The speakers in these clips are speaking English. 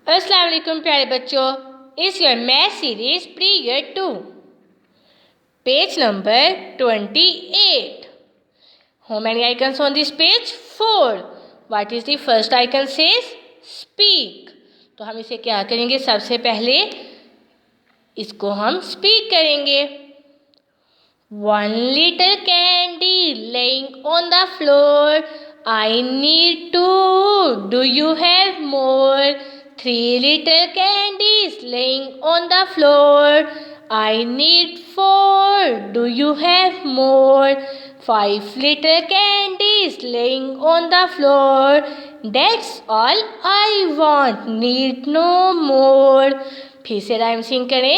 अस्सलाम वालेकुम प्यारे बच्चों, इस your math series pre year 2 page number 28. How many icons on this page? 4. What is the first icon says? Speak. तो हम इसे क्या करेंगे? सबसे पहले इसको हम स्पीक करेंगे. 1 little candy laying on the floor. I need 2. Do you have more? 3 little candies laying on the floor. I need 4. Do you have more? 5 little candies laying on the floor. That's all I want. Need no more. फिर से rhyme सिंग करें.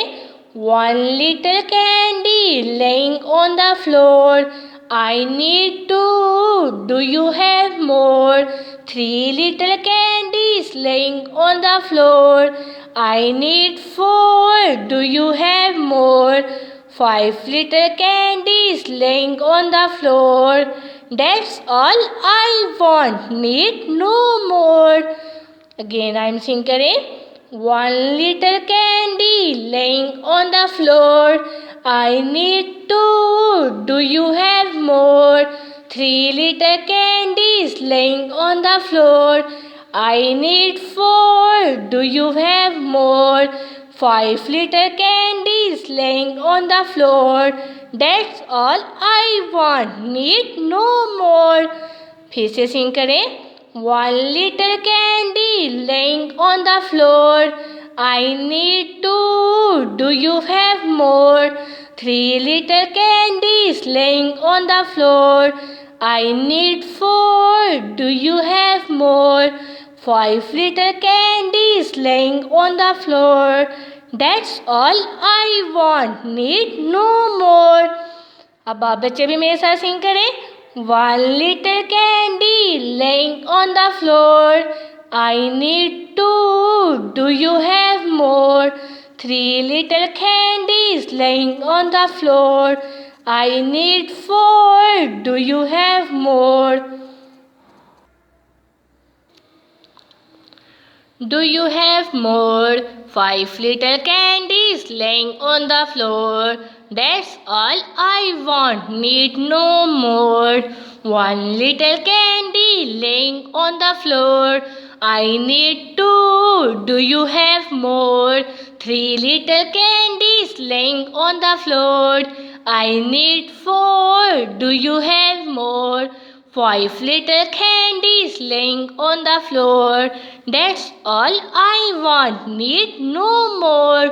1 little candy laying on the floor. I need 2. Do you have more? 3 little candies laying on the floor. I need 4. Do you have more? 5 little candies laying on the floor. That's all I want. Need no more. Again I am singing करें. 1 little candy laying on the floor. I need 2. Do you have more? 3 little candies laying on the floor. I need 4. Do you have more? 5 little candies laying on the floor. That's all I want. Need no more. फिर से सिंग करें. 1 little candy laying on the floor. I need 2. Do you have more? 3 little candies laying on the floor. I need 4. Do you have more? 5 little candies laying on the floor. That's all I want. Need no more. अब आप बच्चे भी मेरे साथ सिंग करें. 1 little candy laying on the floor. I need 2. Do you have more? 3 little candies laying on the floor. I need 4. Do you have more? Do you have more? 5 little candies laying on the floor. That's all I want. Need no more. 1 little candy laying on the floor. I need 2. Do you have more? 3 little candies laying on the floor. I need 4. Do you have more? 5 little candies laying on the floor. That's all I want. Need no more.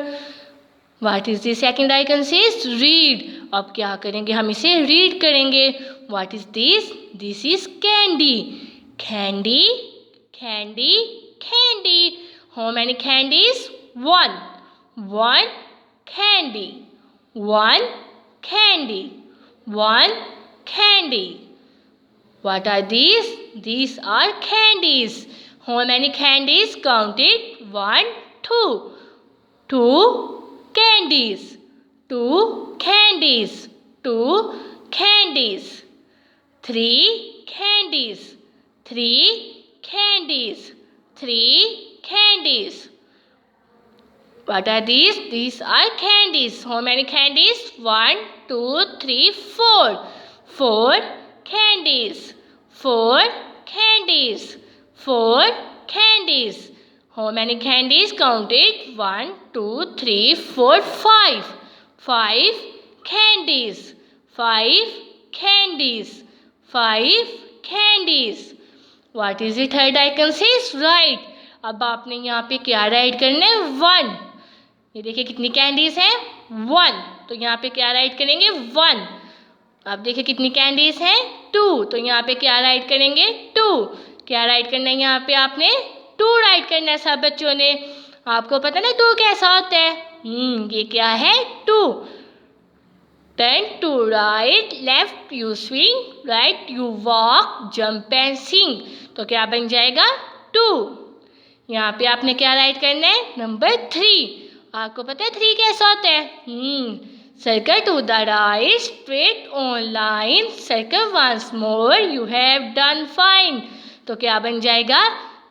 What is the second icon says? Read. अब क्या करेंगे? हम इसे read करेंगे. What is this? This is candy. Candy, candy, candy. How many candies? 1. 1 candy. 1 candy. 1 candy. What are these? These are candies. How many candies? Count it. 1, 2. 2 candies. 2 candies. 2 candies. 3 candies. 3 candies. 3 candies. What are these? These are candies. How many candies? 1, 2, 3, 4. 4 candies. 4 candies. 4 candies. How many candies? Count it. 1, 2, 3, 4, 5. 5 candies. 5 candies. 5 candies. What is the third icon says? Right. अब आपने यहाँ पे क्या right करना है? 1. ये देखिए कितनी कैंडीज हैं? 1. तो यहाँ पे क्या राइट करेंगे? 1. अब देखिए कितनी कैंडीज हैं? 2. तो यहाँ पे क्या राइट करेंगे? 2. क्या राइट करना है यहाँ पे? आपने 2 राइट करना है सब बच्चों ने. आपको पता ना 2 कैसा होता है? ये क्या है? 2. Turn to right, left you swing, right you walk, jump and sing. तो क्या बन जाएगा? 2. यहाँ पे आपने क्या राइट करना है? नंबर 3. आपको पता है 3 कैसा होता है? Circle to the right, straight on line, circle once more, you have done fine. तो क्या बन जाएगा?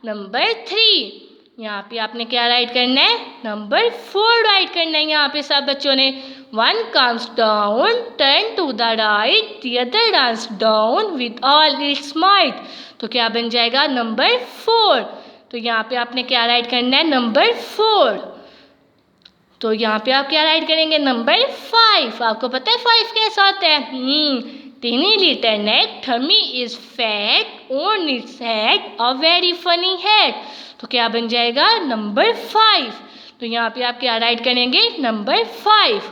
नंबर 3. यहाँ पे आपने क्या राइट करना है, नंबर 4 राइट करना है। यहाँ पे सब बच्चों ने 1 comes down, turn to the right, the other runs down with all its might। तो क्या बन जाएगा, नंबर 4। तो यहाँ पे आपने क्या राइट करना है, नंबर 4। तो यहाँ पे आप क्या राइट करेंगे, नंबर 5। आपको पता है 5 कैसा होता है? Teeny little neck, tummy is fat, on its head a very funny hat। तो क्या बन जाएगा, नंबर 5। तो यहाँ पे आप क्या राइट करेंगे, number 5।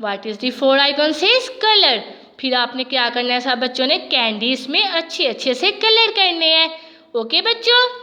What is the 4 icon says colour. फिर आपने क्या करना है सब बच्चों ने, कैंडीज में अच्छे अच्छे से कलर करने हैं। ओके बच्चों।